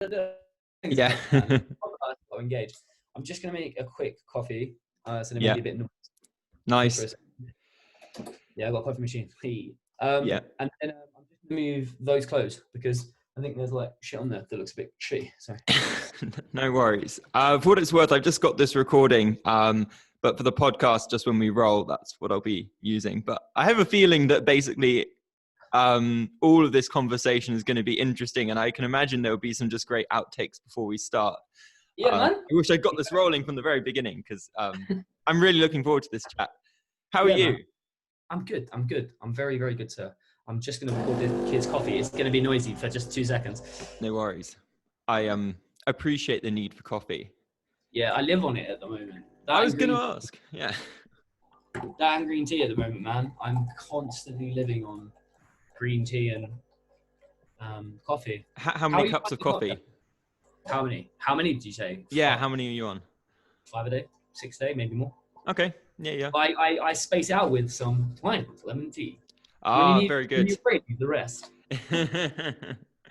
Yeah. I'm engaged. I'm just going to make a quick coffee. So there Yeah. may be a bit Nice. Yeah, I've got a coffee machine. Yeah. And then I'm just going to move those clothes because I think there's like shit on there that looks a bit shitty. Sorry. No worries. For what it's worth, I've just got this recording. But for the podcast, just when we roll, that's what I'll be using. But I have a feeling that basically all of this conversation is going to be interesting, and I can imagine there will be some just great outtakes before we start. Yeah, man. I wish I got this rolling from the very beginning because I'm really looking forward to this chat. How are you? Man. I'm good. I'm very, very good, sir. I'm just going to pour the kids coffee. It's going to be noisy for just 2 seconds. No worries. I appreciate the need for coffee. Yeah, I live on it at the moment. I was going to ask. Yeah. That and green tea at the moment, man. I'm constantly living on green tea and coffee. How many cups of coffee? How many? How many did you say? Yeah, how many are you on? 5 a day, 6 a day, maybe more. Okay. Yeah. I space out with some wine, lemon tea. Very good. When you break the rest.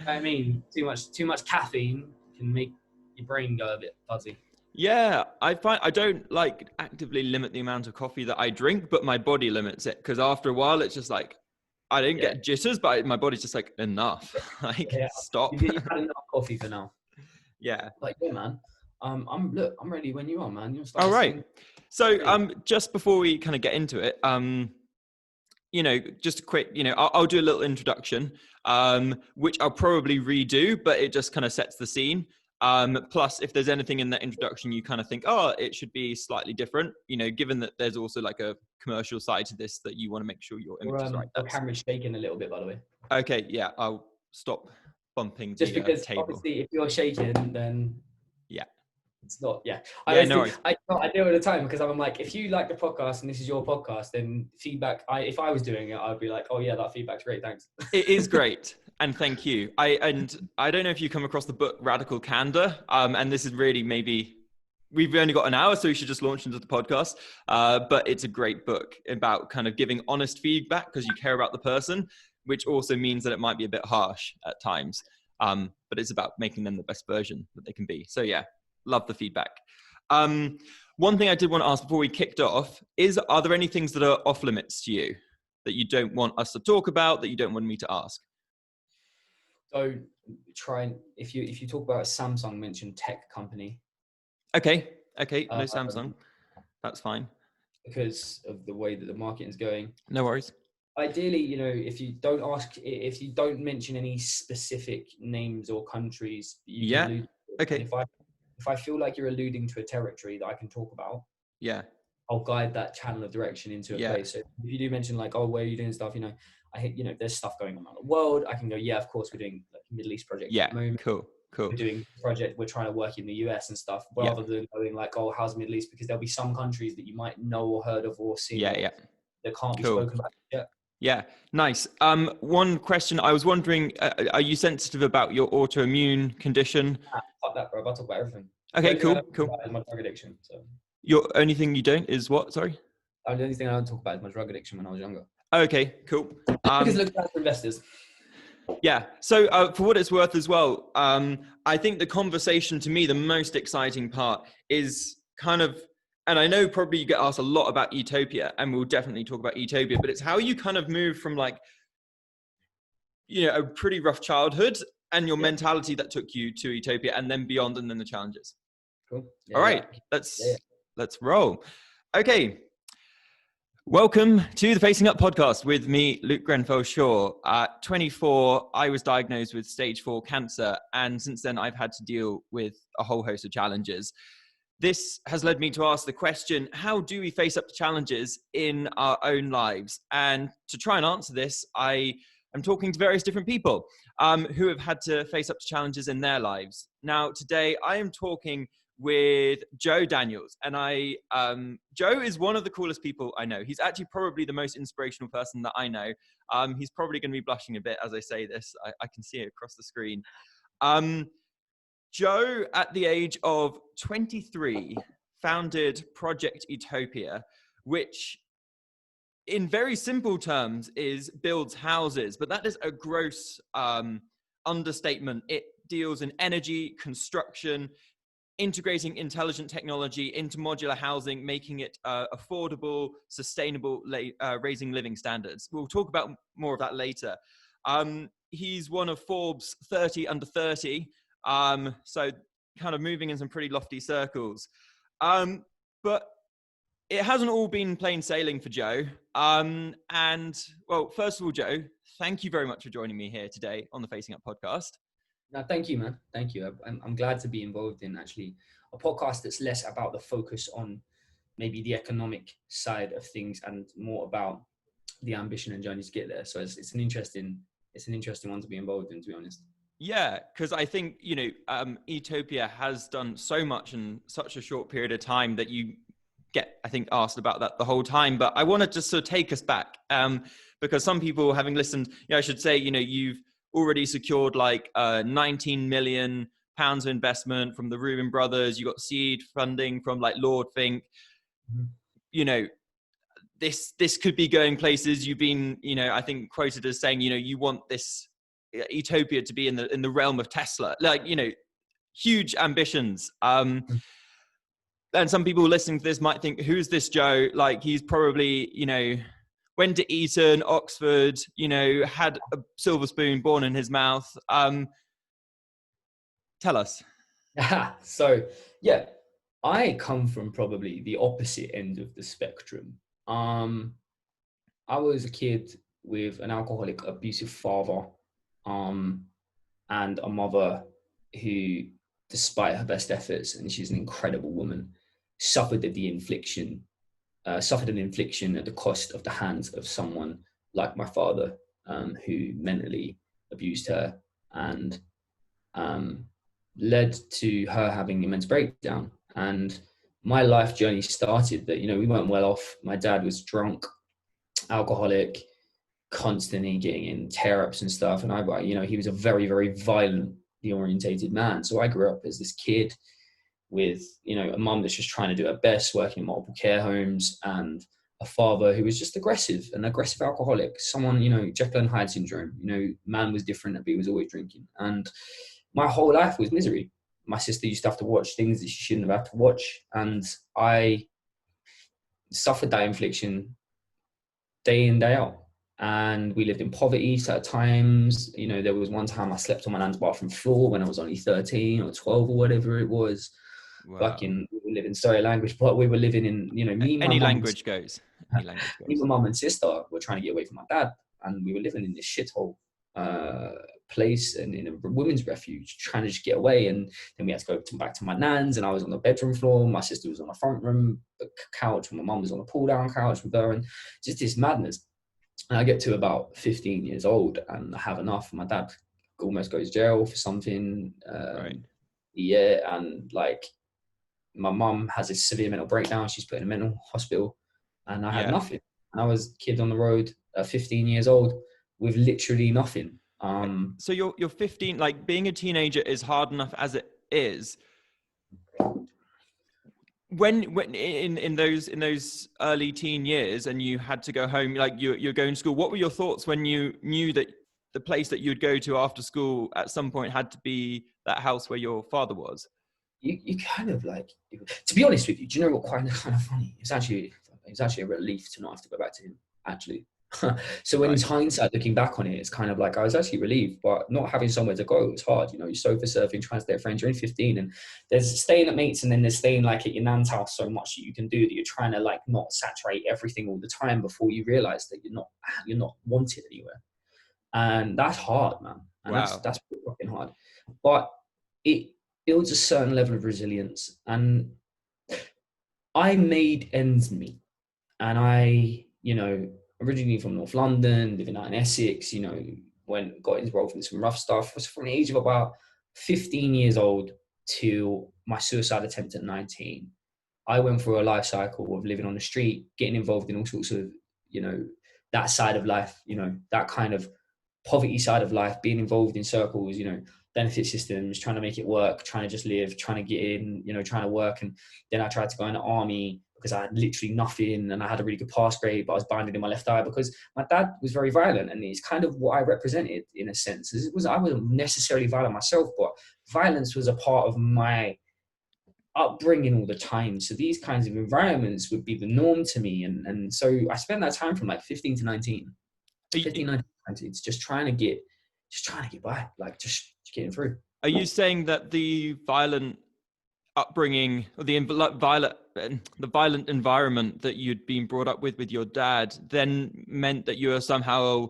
I mean, too much caffeine can make your brain go a bit fuzzy. Yeah, I find I don't like actively limit the amount of coffee that I drink, but my body limits it because after a while it's just like I don't get jitters, but my body's just like enough. Stop. You've had enough coffee for now. Yeah. Like, yeah, man. I'm ready when you are, man. You're all right. So just before we kind of get into it, just a quick, I'll do a little introduction, which I'll probably redo, but it just kind of sets the scene. Plus, if there's anything in that introduction you kind of think, oh, it should be slightly different, given that there's also like a commercial side to this that you want to make sure your image is right. The camera's shaking a little bit, by the way. Okay, yeah, I'll stop bumping just the because table. Obviously, if you're shaking, then yeah. It's not, I do it all the time because I'm like, if you like the podcast and this is your podcast, then feedback. If I was doing it, I'd be like, oh yeah, that feedback's great, thanks. It is great, and thank you. I don't know if you come across the book Radical Candor, and this is really maybe we've only got an hour, so we should just launch into the podcast. But it's a great book about kind of giving honest feedback because you care about the person, which also means that it might be a bit harsh at times. But it's about making them the best version that they can be. So yeah. Love the feedback. One thing I did want to ask before we kicked off is, are there any things that are off limits to you that you don't want us to talk about, that you don't want me to ask? So if you talk about Samsung, mention tech company. Okay. No Samsung. That's fine. Because of the way that the market is going. No worries. Ideally, if you don't mention any specific names or countries, you can allude to. Okay. If I feel like you're alluding to a territory that I can talk about, I'll guide that channel of direction into a place. So if you do mention like, oh, where are you doing stuff? There's stuff going on around the world. I can go, yeah, of course we're doing like a Middle East project at the moment. Cool. We're doing a project. We're trying to work in the US and stuff, rather than going like, oh, how's the Middle East? Because there'll be some countries that you might know or heard of or seen. That can't be spoken about yet. Yeah, nice. One question I was wondering, are you sensitive about your autoimmune condition? Fuck that, bro. I'll talk about everything. Okay, cool. My drug addiction. So. Your only thing you don't is what? Sorry? The only thing I don't talk about is my drug addiction when I was younger. Okay, cool. Because look at for investors. Yeah. So for what it's worth as well, I think the conversation, to me, the most exciting part is kind of, and I know probably you get asked a lot about Etopia, and we'll definitely talk about Etopia, but it's how you kind of move from like, a pretty rough childhood and your mentality that took you to Etopia and then beyond, and then the challenges. Cool. Yeah, all right. Let's roll. Okay. Welcome to the Facing Up podcast with me, Luke Grenfell-Shaw. At 24, I was diagnosed with stage 4 cancer. And since then, I've had to deal with a whole host of challenges. This has led me to ask the question, how do we face up to challenges in our own lives? And to try and answer this, I am talking to various different people who have had to face up to challenges in their lives. Now, today, I am talking with Joe Daniels. And Joe is one of the coolest people I know. He's actually probably the most inspirational person that I know. He's probably going to be blushing a bit as I say this. I can see it across the screen. Joe, at the age of 23, founded Project Etopia, which in very simple terms builds houses, but that is a gross understatement. It deals in energy, construction, integrating intelligent technology into modular housing, making it affordable, sustainable, raising living standards. We'll talk about more of that later. He's one of Forbes 30 under 30, so kind of moving in some pretty lofty circles. But it hasn't all been plain sailing for Joe. And well, first of all, Joe, thank you very much for joining me here today on the Facing Up podcast. No, thank you, man. Thank you. I'm glad to be involved in actually a podcast that's less about the focus on maybe the economic side of things and more about the ambition and journey to get there. So it's an interesting one to be involved in, to be honest. Yeah, because I think, Etopia has done so much in such a short period of time that you get, I think, asked about that the whole time. But I want to just sort of take us back because some people, having listened, I should say, you've already secured like 19 million pounds of investment from the Reuben Brothers. You got seed funding from like Lord Fink. Mm-hmm. This could be going places. You've been, I think quoted as saying, you want this Etopia to be in the realm of Tesla, like, huge ambitions. And some people listening to this might think, who's this Joe? Like, he's probably, went to Eton, Oxford, had a silver spoon born in his mouth. Tell us. So, yeah, I come from probably the opposite end of the spectrum. I was a kid with an alcoholic, abusive father, and a mother who, despite her best efforts, and she's an incredible woman, suffered an infliction at the cost of the hands of someone like my father, who mentally abused her and led to her having immense breakdown. And my life journey started that, we weren't well off. My dad was drunk, alcoholic, constantly getting in tear-ups and stuff. And he was a very, very violently orientated man. So I grew up as this kid with, a mum that's just trying to do her best, working in multiple care homes, and a father who was just an aggressive alcoholic. Someone, Jekyll and Hyde syndrome. Man was different, but he was always drinking. And my whole life was misery. My sister used to have to watch things that she shouldn't have had to watch. And I suffered that infliction day in, day out. And we lived in poverty at times. There was one time I slept on my nan's bathroom floor when I was only 13 or 12 or whatever it was. Wow. We were living, sorry language, but we were living in, any language goes. Me, my mum and sister were trying to get away from my dad. And we were living in this shithole place and in a women's refuge, trying to just get away. And then we had to go back to my nan's, and I was on the bedroom floor. My sister was on the front room couch, and my mum was on the pull down couch with her, and just this madness. And I get to about 15 years old and I have enough. My dad almost goes to jail for something. Right. Yeah. And like my mum has a severe mental breakdown. She's put in a mental hospital, and I had nothing. And I was a kid on the road at 15 years old with literally nothing. So you're 15, like being a teenager is hard enough as it is. When in those early teen years and you had to go home, like you're going to school, what were your thoughts when you knew that the place that you'd go to after school at some point had to be that house where your father was? You kind of like, to be honest with you, do you know what, kind of funny? It's actually a relief to not have to go back to him, actually. So in hindsight, looking back on it, it's kind of like I was actually relieved, but not having somewhere to go, it was hard. You're sofa surfing, trying to stay at friends. You're in 15, and there's staying at mates, and then there's staying like at your nan's house so much that you can do that you're trying to like not saturate everything all the time before you realize that you're not wanted anywhere, and that's hard, man. And that's pretty fucking hard, but it builds a certain level of resilience. And I made ends meet, and I, originally from North London, living out in Essex, got involved in some rough stuff. Was from the age of about 15 years old to my suicide attempt at 19. I went through a life cycle of living on the street, getting involved in all sorts of, that side of life, that kind of poverty side of life, being involved in circles, benefit systems, trying to make it work, trying to just live, trying to get in, trying to work. And then I tried to go in the army, because I had literally nothing, and I had a really good pass grade, but I was blinded in my left eye because my dad was very violent, and it's kind of what I represented in a sense. I wasn't necessarily violent myself, but violence was a part of my upbringing all the time. So these kinds of environments would be the norm to me. And so I spent that time from like 15 to 19, 15, 19, 20, it's just trying to get by, like just getting through. Are you saying that the violent upbringing, or the violent environment that you'd been brought up with your dad then meant that you were somehow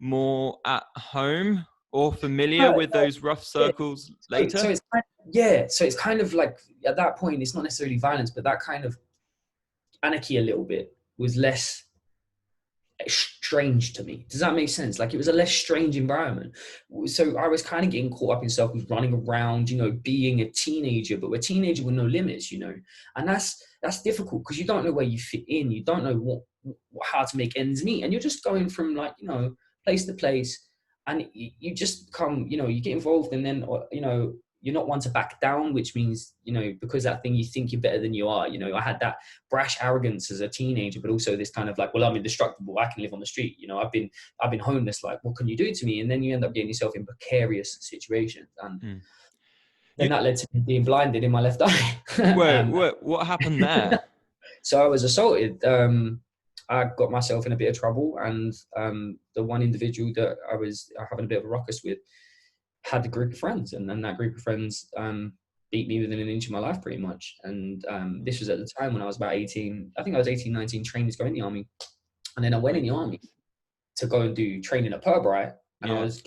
more at home or familiar with those rough circles later? So it's kind of like at that point, it's not necessarily violence, but that kind of anarchy a little bit was less strange to me. Does that make sense? Like, it was a less strange environment. So I was kind of getting caught up in circles, running around, being a teenager, but a teenager with no limits, and that's difficult because you don't know where you fit in. You don't know how to make ends meet, and you're just going from like, place to place, and you just become, you get involved, and then, you're not one to back down, which means, because that thing, you think you're better than you are. I had that brash arrogance as a teenager, but also this kind of like, well, I'm indestructible, I can live on the street. I've been homeless. Like, what can you do to me? And then you end up getting yourself in precarious situations. And then that led to me being blinded in my left eye. What happened there? So I was assaulted. I got myself in a bit of trouble, and the one individual that I was having a bit of a ruckus with had a group of friends, and then that group of friends beat me within an inch of my life, pretty much. And this was at the time when I was about 18. I think I was 18, 19, trained to go in the army. And then I went in the army to go and do training at Purbright. And I was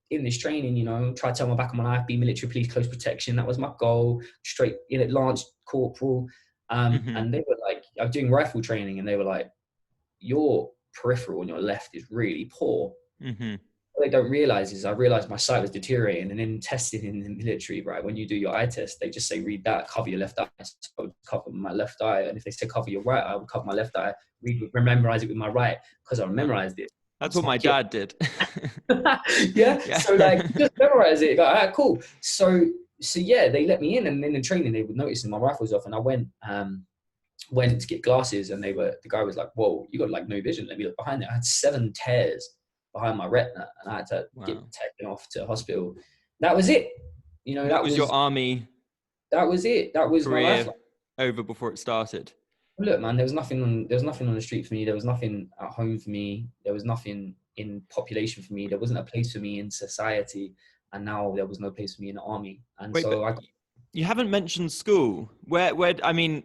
in this training, tried to turn my back on my life, be military police, close protection. That was my goal. Straight in at Lance Corporal. And they were like, I was doing rifle training, and they were like, your peripheral on your left is really poor. What they don't realize is I realized my sight was deteriorating, and then testing in the military, right, when you do your eye test, they just say, read that, cover your left eye. So I would cover my left eye, and if they said cover your right eye, I would cover my left eye, memorize it with my right, because I memorized it. That's what my dad did. Yeah. So like, just memorize it. Like, all right, cool. So yeah, they let me in, and in the training they would notice my rifle was off, and I went to get glasses, and the guy was like, whoa, you got like no vision, let me look behind it. I had 7 tears behind my retina, and I had to get taken off to hospital. That was it. That was your army. That was it. That was my life. Over before it started. Look, man, there was nothing on the street for me. There was nothing at home for me. There was nothing in population for me. There wasn't a place for me in society. And now there was no place for me in the army. And you haven't mentioned school. Where I mean,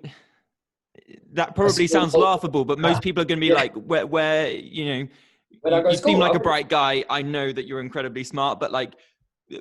that probably sounds laughable, but most people are going to be like, where you seem like a bright guy. I know that you're incredibly smart, but like,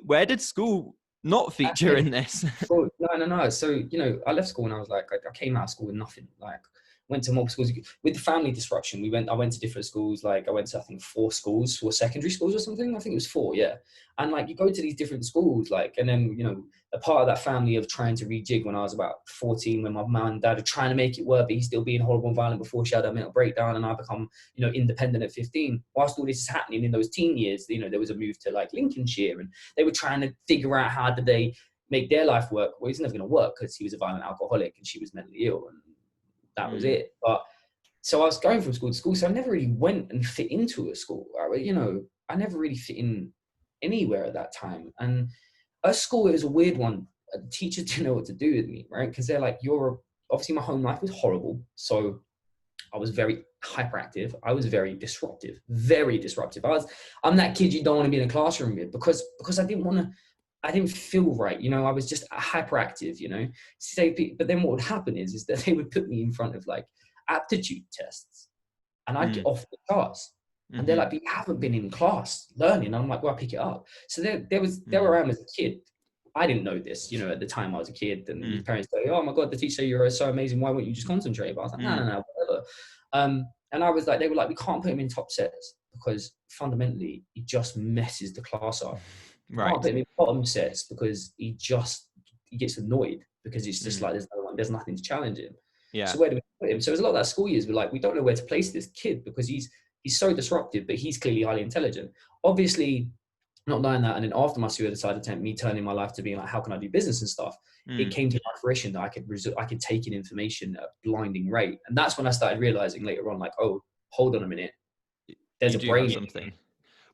where did school not feature in this? No. So, I left school, and I was like, I came out of school with nothing. Like, went to multiple schools. With the family disruption, I went to different schools. Like, I went to, I think, 4 secondary schools or something. I think it was 4, yeah. And like, you go to these different schools, like, and then, a part of that family of trying to rejig when I was about 14, when my mum and dad are trying to make it work, but he's still being horrible and violent before she had a mental breakdown, and I become, independent at 15. Whilst all this is happening in those teen years, there was a move to like Lincolnshire, and they were trying to figure out how did they make their life work. Well, it's never going to work because he was a violent alcoholic and she was mentally ill, and that was it. But so I was going from school to school, so I never really went and fit into a school. I never really fit in anywhere at that time. And at school, it was a weird one. The teachers didn't know what to do with me, right? Because they're like, obviously my home life was horrible. So I was very hyperactive. I was very disruptive. I'm that kid you don't want to be in a classroom with because I didn't feel right. I was just hyperactive, but then what would happen is that they would put me in front of like aptitude tests, and I'd get off the class. And they're like, but you haven't been in class learning. And I'm like, well, I pick it up. So there where I am as a kid. I didn't know this, at the time I was a kid, and my parents say, oh my God, the teacher, you're so amazing. Why won't you just concentrate? But I was like, no, whatever. And I was like, they were like, we can't put him in top sets because fundamentally he just messes the class up. Right. Can't put him in bottom sets because he gets annoyed because it's just like, there's nothing to challenge him. Yeah. So where do we put him? So there's a lot of that school years, we're like, we don't know where to place this kid because he's so disruptive, but he's clearly highly intelligent. Obviously, not knowing that. And then after my suicide attempt, me turning my life to being like, how can I do business and stuff? It came to my fruition that I could take in information at a blinding rate. And that's when I started realizing later on, like, oh, hold on a minute. There's a brain something.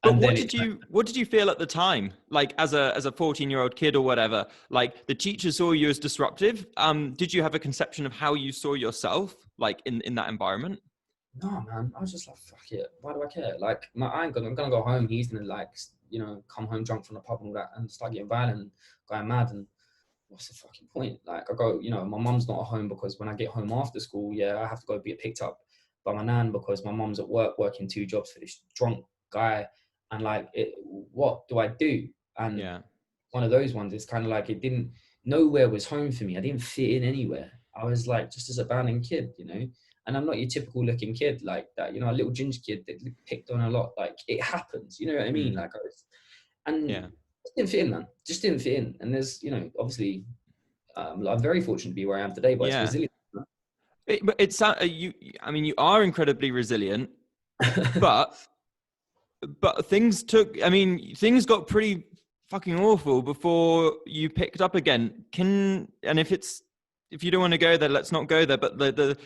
But what did you feel at the time? Like as a 14-year-old kid or whatever, like the teacher saw you as disruptive. Did you have a conception of how you saw yourself like in that environment? No, man. I was just like, fuck it. Why do I care? Like, I'm gonna go home. He's gonna like, come home drunk from the pub and all that, and start getting violent and going mad. And what's the fucking point? Like, I go, my mum's not at home because when I get home after school, I have to go be picked up by my nan because my mum's at work working 2 jobs for this drunk guy. And like, what do I do? And one of those ones is kind of like, nowhere was home for me. I didn't fit in anywhere. I was like just this abandoned kid, and I'm not your typical looking kid like that, a little ginger kid that picked on a lot. Like, it happens, you know what I mean? Like, just didn't fit in, man. Just didn't fit in. And there's, obviously, I'm very fortunate to be where I am today, but it's resilient. You are incredibly resilient, but things got pretty fucking awful before you picked up again. If you don't want to go there, let's not go there. But the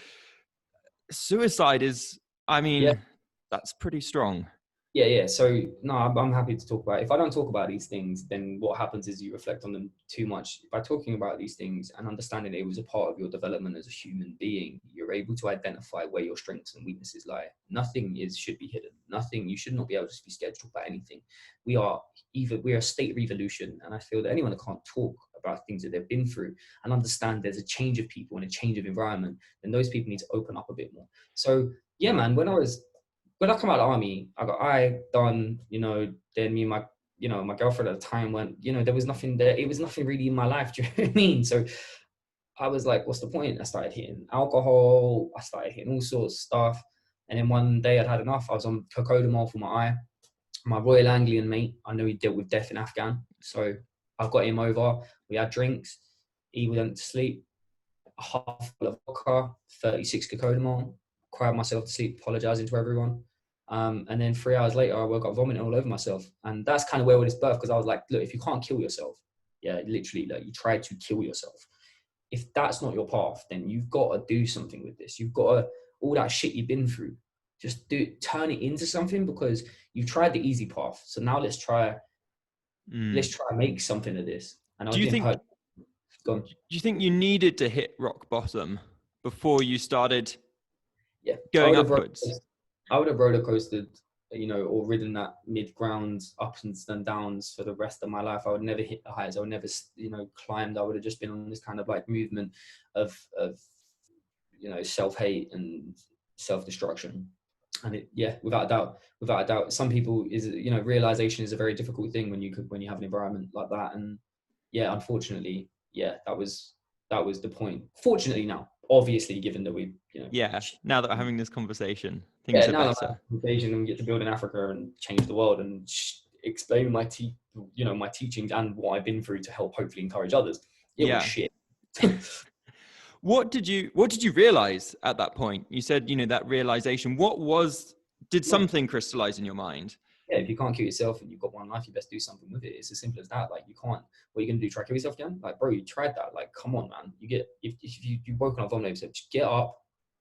suicide is, that's pretty strong. Yeah. So no, I'm happy to talk about it. If I don't talk about these things, then what happens is you reflect on them too much. By talking about these things and understanding it was a part of your development as a human being, you're able to identify where your strengths and weaknesses lie. Nothing should be hidden. Nothing. You should not be able to be scared to talk about anything. We are a state of evolution, and I feel that anyone that can't talk about things that they've been through and understand there's a change of people and a change of environment, then those people need to open up a bit more. So yeah, man, when I come out of the army, I got done, then me and my girlfriend at the time went, there was nothing there. It was nothing really in my life. Do you know what I mean? So I was like, what's the point? I started hitting alcohol. I started hitting all sorts of stuff. And then one day I'd had enough. I was on cocodamol for my eye. My Royal Anglian mate, I know he dealt with death in Afghan. So I got him over. We had drinks. He went to sleep. A half full of vodka, 36 cocodamol. Cried myself to sleep, apologizing to everyone. And then 3 hours later, I woke up vomiting all over myself. And that's kind of where all this birthed, because I was like, look, if you can't kill yourself, literally, like, you try to kill yourself. If that's not your path, then you've got to do something with this. You've got to, all that shit you've been through, just turn it into something, because you've tried the easy path. So now let's try and make something of this. And do you think you needed to hit rock bottom before you started going upwards? I would have roller coasted, or ridden that mid-ground ups and downs for the rest of my life. I would never hit the highs. I would never, climbed. I would have just been on this kind of like movement of self-hate and self-destruction. And without a doubt, some people realization is a very difficult thing when you have an environment like that. And unfortunately, that was the point. Fortunately now, obviously, given that we, now that we're having this conversation, things are better. And we get to build in Africa and change the world and explain my teachings and what I've been through to help hopefully encourage others. It was shit. What did you realize at that point? You said, that realization. Did something crystallize in your mind? Yeah, if you can't kill yourself and you've got one life, you best do something with it. It's as simple as that. Like, you can't, what are you going to do? Try to kill yourself again? Like, bro, you tried that. Like, come on, man. If you've woken up vulnerable, just get up,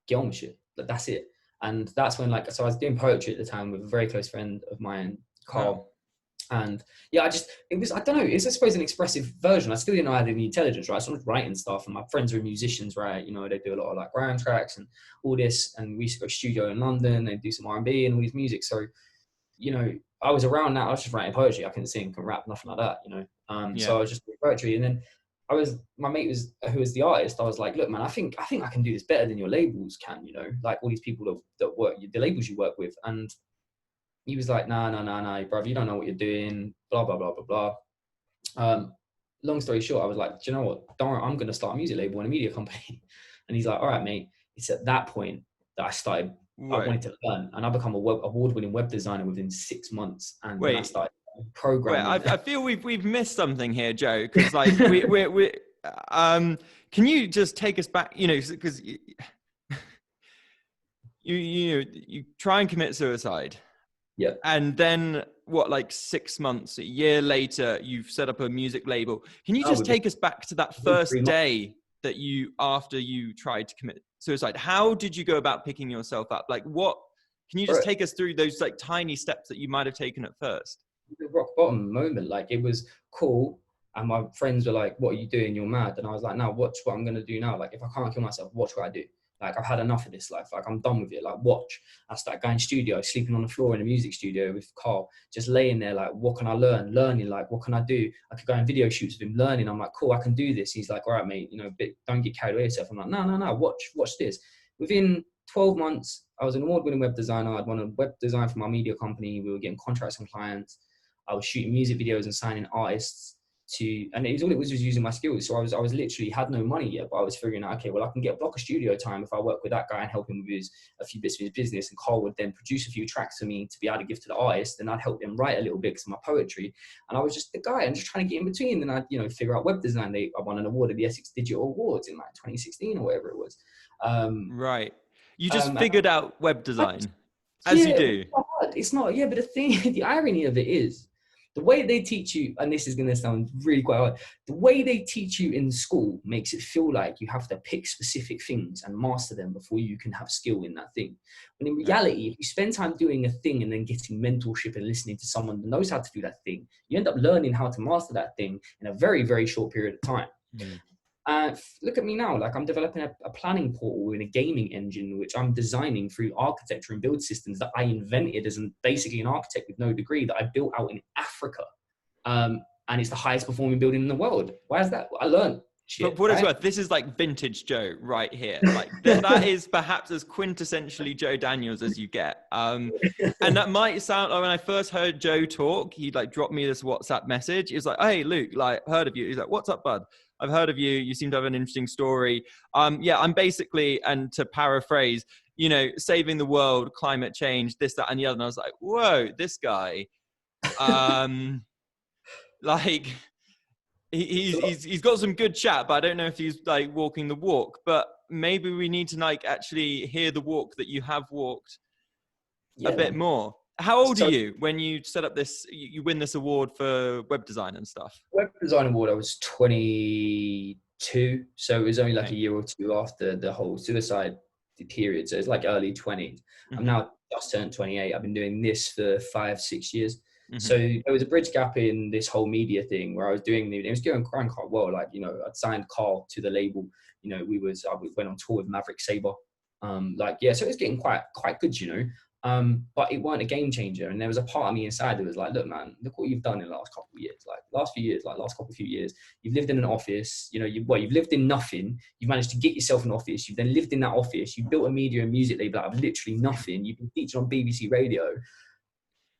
get on with shit. Like, that's it. And that's when, so I was doing poetry at the time with a very close friend of mine, Carl. Wow. And I don't know, it's I suppose an expressive version. I still didn't know I had any intelligence, right? So I was writing stuff, and my friends were musicians, right? They do a lot of like rhyme tracks and all this. And we used to go to studio in London and do some R&B and all this music. So, I was around that. I was just writing poetry. I couldn't sing, couldn't rap, nothing like that, So I was just doing poetry. And then my mate who was the artist. I was like, look, man, I think I can do this better than your labels can, like all these people that work, the labels you work with. And he was like, nah, bro, you don't know what you're doing, blah, blah, blah, blah, blah. Long story short, I was like, do you know what? Don't worry, I'm going to start a music label and a media company. And he's like, all right, mate. It's at that point that I started, I wanted to learn, and I become a award-winning web designer within 6 months. And then I started programming. I feel we've missed something here, Joe, because like we can you just take us back, because you try and commit suicide. Yeah. And then what, like 6 months, a year later, you've set up a music label. Can you just take us back to that first day that after you tried to commit suicide? How did you go about picking yourself up? Like can you just take us through those like tiny steps that you might have taken at first? The rock bottom moment, like it was cool. And my friends were like, what are you doing? You're mad. And I was like, no, watch what I'm going to do now. Like, if I can't kill myself, watch what I do. Like, I've had enough of this life. Like, I'm done with it. Like, watch. I started going studio, sleeping on the floor in a music studio with Carl, just laying there. Like, what can I learn? Learning, like, what can I do? I could go on video shoots with him, learning. I'm like, cool, I can do this. He's like, all right, mate, don't get carried away yourself. I'm like, no, watch this. Within 12 months, I was an award-winning web designer. I'd won a web design for my media company. We were getting contracts from clients. I was shooting music videos and signing artists and all it was using my skills. So I was literally had no money yet, but I was figuring out, okay, well, I can get a block of studio time if I work with that guy and help him with a few bits of his business, and Carl would then produce a few tracks for me to be able to give to the artist, and I'd help them write a little bit because of my poetry. And I was just the guy and just trying to get in between. And I'd, figure out web design. I won an award at the Essex Digital Awards in like 2016 or whatever it was. Right. You just figured out web design as you do. It's not, but the thing, the irony of it is, the way they teach you, and this is going to sound really quite hard, the way they teach you in school makes it feel like you have to pick specific things and master them before you can have skill in that thing. When in reality, if you spend time doing a thing and then getting mentorship and listening to someone that knows how to do that thing, you end up learning how to master that thing in a very, very short period of time. Look at me now, like I'm developing a planning portal in a gaming engine, which I'm designing through architecture and build systems that I invented as basically an architect with no degree, that I built out in Africa. And it's the highest performing building in the world. Why is that? I learned shit. But for what it's worth, this is like vintage Joe right here. Like that is perhaps as quintessentially Joe Daniels as you get. And that might sound like, when I first heard Joe talk, he like dropped me this WhatsApp message. He was like, hey, Luke, like heard of you. He's like, what's up, bud? I've heard of you. You seem to have an interesting story. I'm basically, and to paraphrase, saving the world, climate change, this, that, and the other. And I was like, whoa, this guy, like he's got some good chat, but I don't know if he's like walking the walk. But maybe we need to like actually hear the walk that you have walked a bit more. How old are you when you set up this, you win this award for web design and stuff? Web design award, I was 22. So it was only like a year or two after the whole suicide period. So it's like early 20s. I'm now just turned 28. I've been doing this for 5-6 years. So there was a bridge gap in this whole media thing where I was doing it was going quite well. Like, I'd signed Carl to the label. I went on tour with Maverick Sabre. So it was getting quite good, but it weren't a game changer. And there was a part of me inside that was like, look, man, look what you've done in the last couple of years. Like last few years, you've lived in an office, you've lived in nothing. You've managed to get yourself an office. You've then lived in that office. You built a media and music label out of literally nothing. You've been featured on BBC Radio.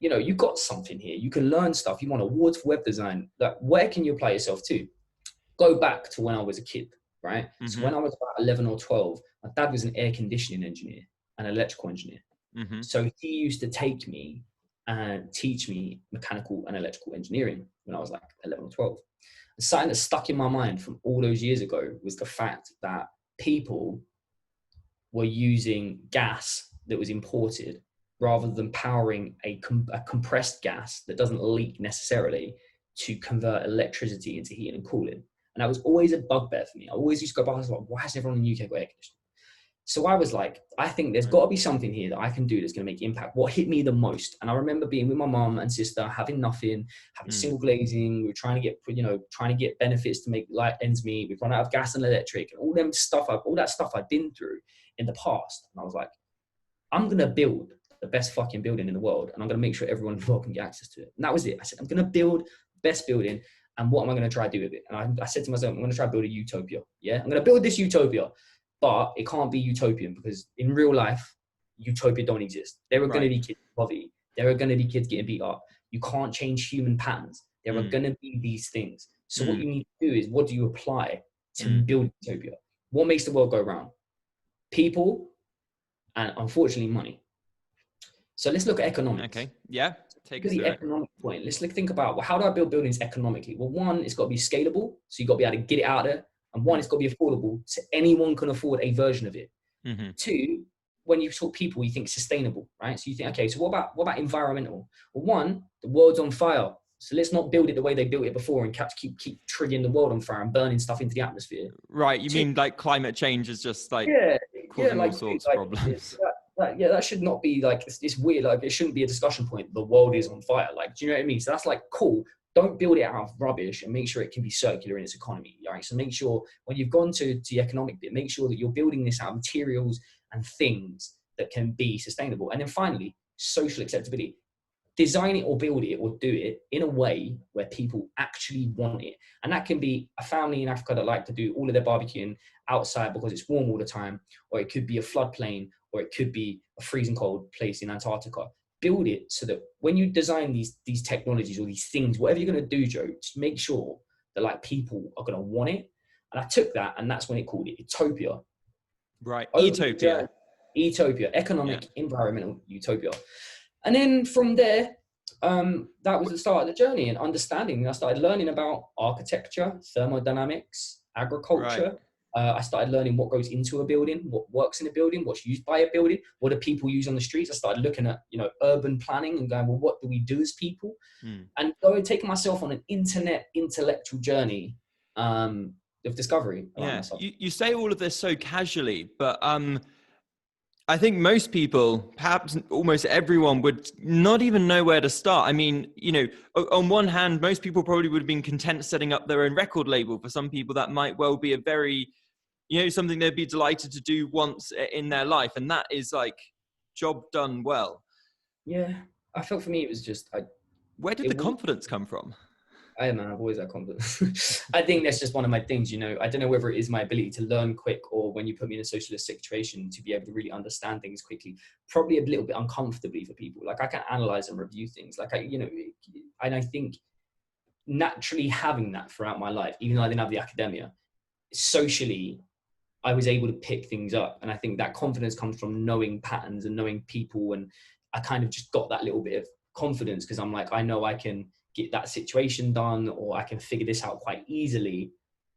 You've got something here. You can learn stuff. You want awards for web design. Like, where can you apply yourself to? Go back to when I was a kid, right? So when I was about 11 or 12, my dad was an air conditioning engineer, an electrical engineer. So he used to take me and teach me mechanical and electrical engineering when I was like 11 or 12. And something that stuck in my mind from all those years ago was the fact that people were using gas that was imported rather than powering a compressed gas that doesn't leak necessarily to convert electricity into heating and cooling. And that was always a bugbear for me. I always used to go back and I was like, why has everyone in the UK got air conditioning? So I was like, I think there's got to be something here that I can do that's going to make impact. What hit me the most? And I remember being with my mom and sister, having nothing, having single glazing. We were trying to get benefits to make light ends meet. We've run out of gas and electric and all that stuff I'd been through in the past. And I was like, I'm going to build the best fucking building in the world. And I'm going to make sure everyone in the world can get access to it. And that was it. I said, I'm going to build the best building. And what am I going to try to do with it? And I said to myself, I'm going to try to build a utopia. Yeah. I'm going to build this utopia. But it can't be utopian because in real life, utopia don't exist. There are going to be kids in poverty. There are going to be kids getting beat up. You can't change human patterns. There are going to be these things. So what you need to do is, what do you apply to build utopia? What makes the world go round? People and, unfortunately, money. So let's look at economics. Okay. Yeah. Take the economic point. Let's think about, well, how do I build buildings economically? Well, one, it's got to be scalable. So you've got to be able to get it out there. And one, it's got to be affordable, so anyone can afford a version of it. 2, when you talk people, you think sustainable, right? So you think, okay, so what about environmental? Well, one, the world's on fire. So let's not build it the way they built it before and keep triggering the world on fire and burning stuff into the atmosphere. Right. You mean like climate change is just like causing like, all sorts of problems. That should not be like, it's weird. Like, it shouldn't be a discussion point. The world is on fire. Like, do you know what I mean? So that's like, cool. Don't build it out of rubbish, and make sure it can be circular in its economy. Right. So make sure when you've gone to the economic bit, make sure that you're building this out of materials and things that can be sustainable. And then finally, social acceptability. Design it or build it or do it in a way where people actually want it. And that can be a family in Africa that like to do all of their barbecuing outside because it's warm all the time, or it could be a floodplain, or it could be a freezing cold place in Antarctica. Build it so that when you design these technologies or these things, whatever you're going to do, Joe, just make sure that like people are going to want it. And I took that, and that's when it called it Etopia. Right. Etopia. Etopia, economic, environmental utopia. And then from there, that was the start of the journey and understanding. I started learning about architecture, thermodynamics, agriculture. Right. I started learning what goes into a building, what works in a building, what's used by a building, what do people use on the streets. I started looking at, urban planning and going, well, what do we do as people? And taking myself on an internet intellectual journey of discovery. Yeah, you say all of this so casually, but I think most people, perhaps almost everyone, would not even know where to start. I mean, on one hand, most people probably would have been content setting up their own record label. For some people, that might well be a very, something they'd be delighted to do once in their life. And that is like job done well. Yeah, I felt for me, it was just... Where did the confidence come from? I've always had confidence. I think that's just one of my things, I don't know whether it is my ability to learn quick, or when you put me in a socialist situation to be able to really understand things quickly, probably a little bit uncomfortably for people. Like, I can analyze and review things. Like, and I think naturally having that throughout my life, even though I didn't have the academia, socially, I was able to pick things up. And I think that confidence comes from knowing patterns and knowing people. And I kind of just got that little bit of confidence because I'm like, I know I can get that situation done, or I can figure this out quite easily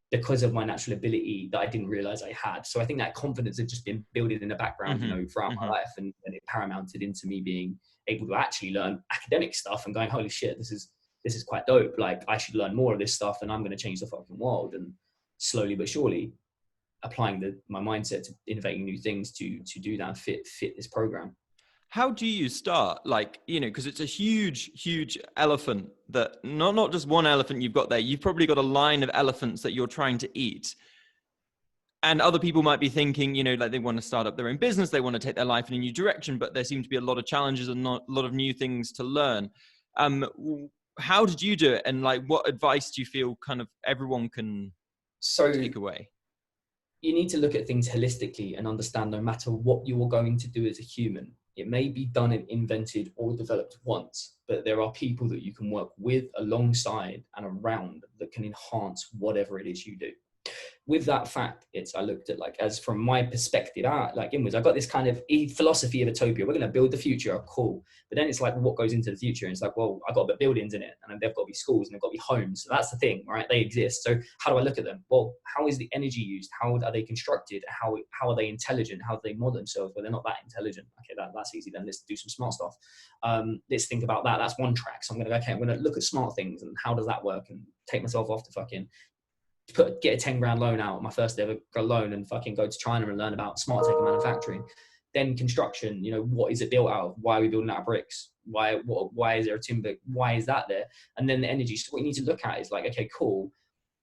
because of my natural ability that I didn't realize I had. So I think that confidence had just been building in the background, throughout my life, and it paramounted into me being able to actually learn academic stuff and going, holy shit, this is quite dope. Like, I should learn more of this stuff, and I'm going to change the fucking world. And slowly but surely applying my mindset to innovating new things to do that and fit this program. How do you start? Like, because it's a huge, huge elephant that not just one elephant you've got there. You've probably got a line of elephants that you're trying to eat. And other people might be thinking, like they want to start up their own business. They want to take their life in a new direction, but there seem to be a lot of challenges and not a lot of new things to learn. How did you do it? And like, what advice do you feel kind of everyone can take away? You need to look at things holistically and understand no matter what you are going to do as a human, it may be done and invented or developed once, but there are people that you can work with, alongside, and around that can enhance whatever it is you do. With that fact, I looked at, like, as from my perspective, inwards, I got this kind of philosophy of Etopia. We're going to build the future, cool. But then it's like, what goes into the future? And it's like, well, I got to put buildings in it, and they've got to be schools, and they've got to be homes. So that's the thing, right? They exist. So how do I look at them? Well, how is the energy used? How are they constructed? How are they intelligent? How do they model themselves? Well, they're not that intelligent. Okay, that's easy. Then let's do some smart stuff. Let's think about that. That's one track. So I'm going to look at smart things and how does that work, and take myself off to fucking get a 10 grand loan out, my first ever loan, and fucking go to China and learn about smart tech and manufacturing. Then construction, what is it built out of? Why are we building out of bricks? Why is there a timber? Why is that there? And then the energy. So what you need to look at is like, okay, cool.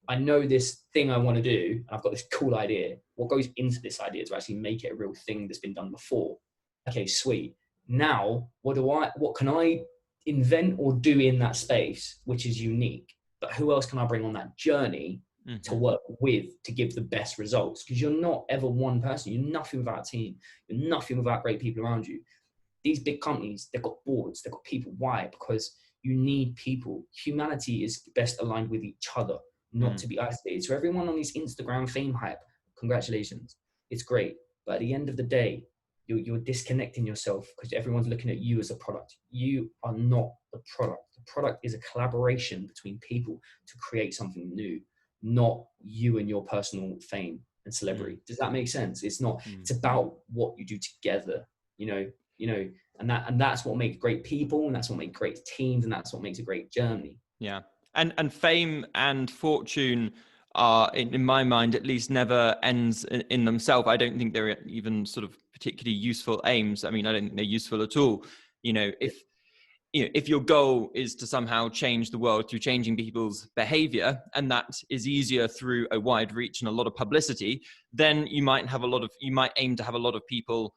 I know this thing I want to do. I've got this cool idea. What goes into this idea to actually make it a real thing that's been done before? Okay, sweet. Now, what can I invent or do in that space, which is unique? But who else can I bring on that journey to work with to give the best results? Because you're not ever one person. You're nothing without a team. You're nothing without great people around you. These big companies, they've got boards, they've got people. Why? Because you need people. Humanity is best aligned with each other, not to be isolated. So everyone on this Instagram fame hype, congratulations. It's great. But at the end of the day, you're disconnecting yourself because everyone's looking at you as a product. You are not the product. The product is a collaboration between people to create something new, not you and your personal fame. and celebrity. Does that make sense? It's not, it's about what you do together, you know, and that's what makes great people, and that's what makes great teams, and that's what makes a great journey. Yeah. And fame and fortune are, in my mind at least, never ends in themselves. I don't think they're even sort of particularly useful aims. I mean, I don't think they're useful at all. If your goal is to somehow change the world through changing people's behavior, and that is easier through a wide reach and a lot of publicity, then you might aim to have a lot of people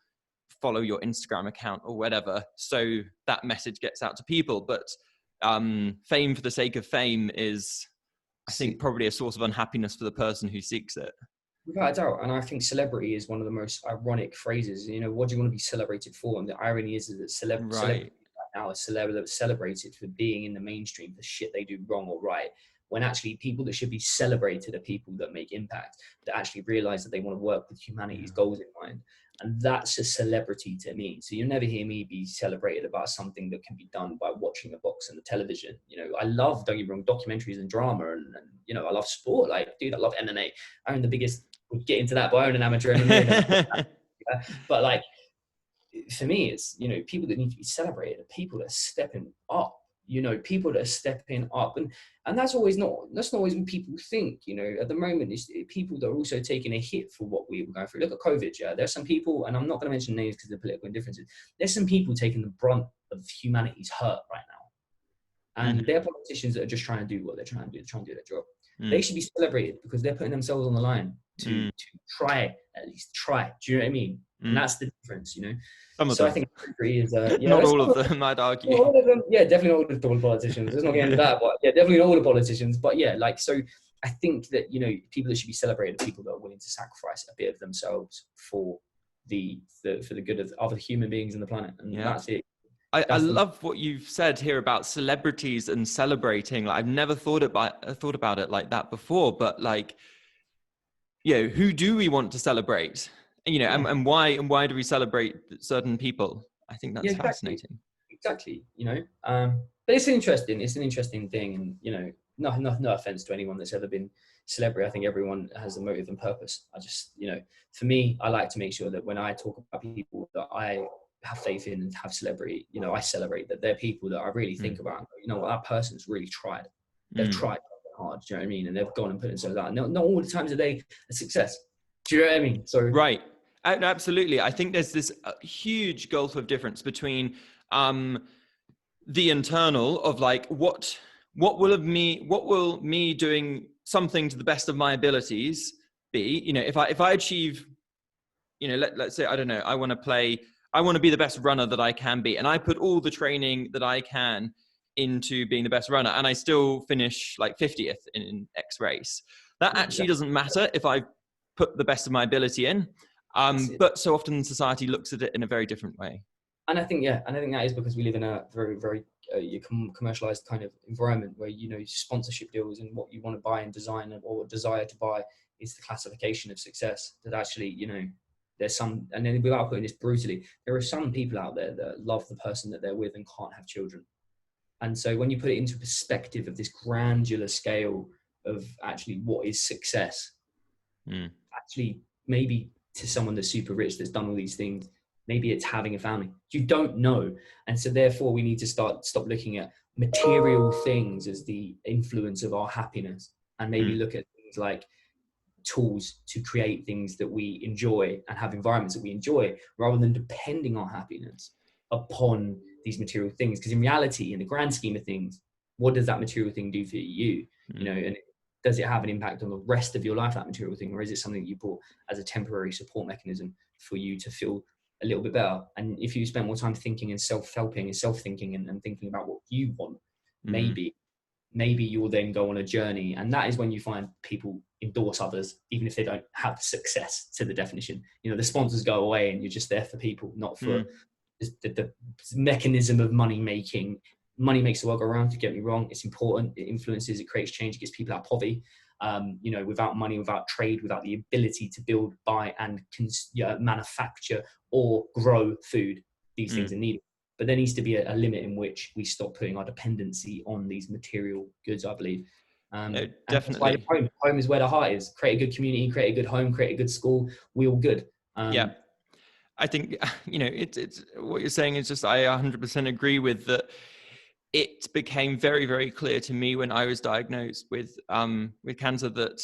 follow your Instagram account or whatever, so that message gets out to people. But fame for the sake of fame is, I think, probably a source of unhappiness for the person who seeks it. Without a doubt. And I think celebrity is one of the most ironic phrases. What do you want to be celebrated for? And the irony is that celebrity right now are celebrated for being in the mainstream for shit they do wrong or right, when actually people that should be celebrated are people that make impact, that actually realize that they want to work with humanity's goals in mind. And that's a celebrity to me. So you'll never hear me be celebrated about something that can be done by watching a box on the television. I love, don't get me wrong, documentaries and drama, and I love sport. Like, dude, I love MMA. I own the biggest, we'll get into that, but I own an amateur MMA. But like, for me, it's, people that need to be celebrated are people that are stepping up. People that are stepping up, and that's not always what people think. At the moment, it's people that are also taking a hit for what we were going through. Look at COVID. Yeah, there's some people, and I'm not going to mention names because of the political indifferences. There's some people taking the brunt of humanity's hurt right now, and they're politicians that are just trying to do what they're trying to do. They're trying to do their job. They should be celebrated because they're putting themselves on the line to try, at least try. Do you know what I mean? And that's the difference, Some of them. I think is not all of them, I'd argue. All of them, yeah, definitely not all the politicians. Let's not get into that, but yeah, definitely not all the politicians. But yeah, so I think that people that should be celebrated are people that are willing to sacrifice a bit of themselves for the good of other human beings on the planet, and that's it. I love what you've said here about celebrities and celebrating. Like, I've never thought about it like that before, but like, who do we want to celebrate? And why do we celebrate certain people? I think that's fascinating. Exactly. But it's an interesting thing. And, no offense to anyone that's ever been celebrity. I think everyone has a motive and purpose. I just, for me, I like to make sure that when I talk about people that I have faith in and have celebrity, I celebrate that they're people that I really think about. That person's really tried. They've tried hard. Do you know what I mean? And they've gone and put themselves out. Not all the times are they a success. Do you know what I mean? So right. Absolutely. I think there's this huge gulf of difference between the internal of like, what will me doing something to the best of my abilities be? If I achieve, let's say, I don't know, I want to be the best runner that I can be, and I put all the training that I can into being the best runner, and I still finish like 50th in X race. That actually doesn't matter if I put the best of my ability in. But so often society looks at it in a very different way. And I think that is because we live in a very, very commercialized kind of environment where, sponsorship deals and what you want to buy and design or desire to buy is the classification of success. That actually, there's some, and then without putting this brutally, there are some people out there that love the person that they're with and can't have children. And so when you put it into perspective of this granular scale of actually what is success, actually maybe to someone that's super rich, that's done all these things, maybe it's having a family. You don't know. And so therefore we need to stop looking at material things as the influence of our happiness, and maybe look at things like tools to create things that we enjoy and have environments that we enjoy, rather than depending our happiness upon these material things. Because in reality, in the grand scheme of things, what does that material thing do for you? And does it have an impact on the rest of your life, that material thing, or is it something that you bought as a temporary support mechanism for you to feel a little bit better? And if you spend more time thinking and self-helping and self-thinking and thinking about what you want, maybe you'll then go on a journey. And that is when you find people endorse others, even if they don't have success to the definition. The sponsors go away and you're just there for people, not for the mechanism of money making. Money makes the world go around, to get me wrong. It's important. It influences, it creates change, it gets people out of poverty. Without money, without trade, without the ability to build, buy and manufacture or grow food, these things are needed. But there needs to be a limit in which we stop putting our dependency on these material goods, I believe. No, definitely. And home is where the heart is. Create a good community, create a good home, create a good school. We all good. Yeah. I think, it's what you're saying is just, I 100% agree with that. It became very, very clear to me when I was diagnosed with cancer that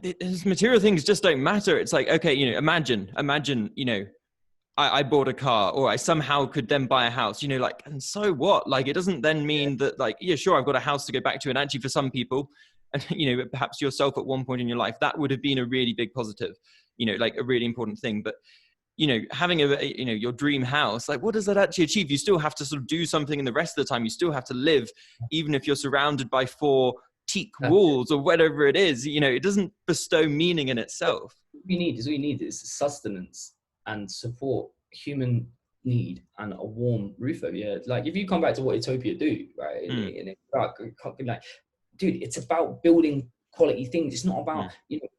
these material things just don't matter. It's like, okay, imagine, I bought a car, or I somehow could then buy a house, and so what? Like, it doesn't then mean that, like, yeah, sure, I've got a house to go back to. And actually for some people, and, perhaps yourself at one point in your life, that would have been a really big positive, like a really important thing. But, having your dream house, like, what does that actually achieve? You still have to sort of do something, and the rest of the time you still have to live, even if you're surrounded by 4 teak walls or whatever it is, it doesn't bestow meaning in itself. What we need is sustenance and support, human need, and a warm roof over your head. Like, if you come back to what Etopia do, right? And it's about, like, dude, it's about building quality things. It's not about, people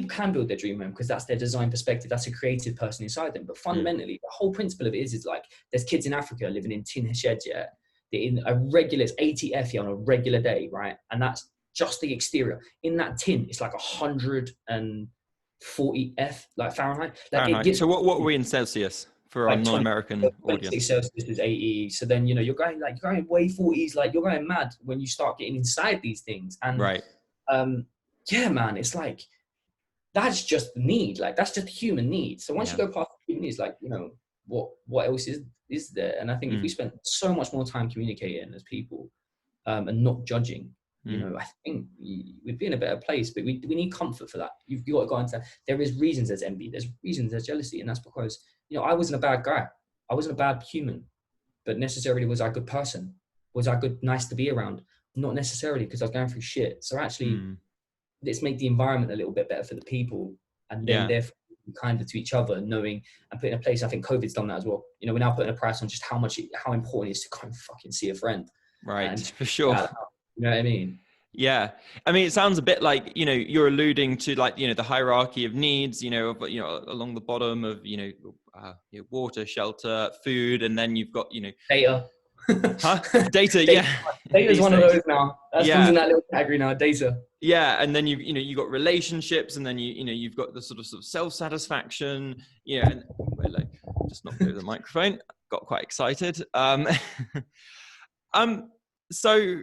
can build their dream home because that's their design perspective. That's a creative person inside them. But fundamentally, the whole principle of it is like, there's kids in Africa living in tin sheds, yeah. They're in a regular, it's 80 F on a regular day, right? And that's just the exterior. In that tin, it's like 140 F, like Fahrenheit. Like, Fahrenheit. So what were we in Celsius for our non-American audience? Celsius is 80. So then, you're going way 40s, like, you're going mad when you start getting inside these things. And right. Yeah, man, it's like, that's just the need. Like, that's just human need. So once you go past human needs, like, what else is there? And I think if we spend so much more time communicating as people, and not judging, I think we'd be in a better place. But we need comfort for that. You've got to go into, there is reasons there's envy, there's reasons there's jealousy, and that's because, I wasn't a bad guy, I wasn't a bad human, but necessarily was I a good person? Was I good, nice to be around? Not necessarily, because I was going through shit. So actually, let's make the environment a little bit better for the people, and then therefore kinder to each other, knowing and putting in place. I think COVID's done that as well. We're now putting a price on just how important it is to go and fucking see a friend. Right, for sure. You know what I mean? Yeah. I mean, it sounds a bit like, you're alluding to, like, the hierarchy of needs, along the bottom of, water, shelter, food, and then you've got, data. Data, yeah. Data is one of those now. That's comes in that little category now, data. Yeah, and then you've got relationships, and then you've got the sort of self-satisfaction. And just knocked over the microphone. Got quite excited. So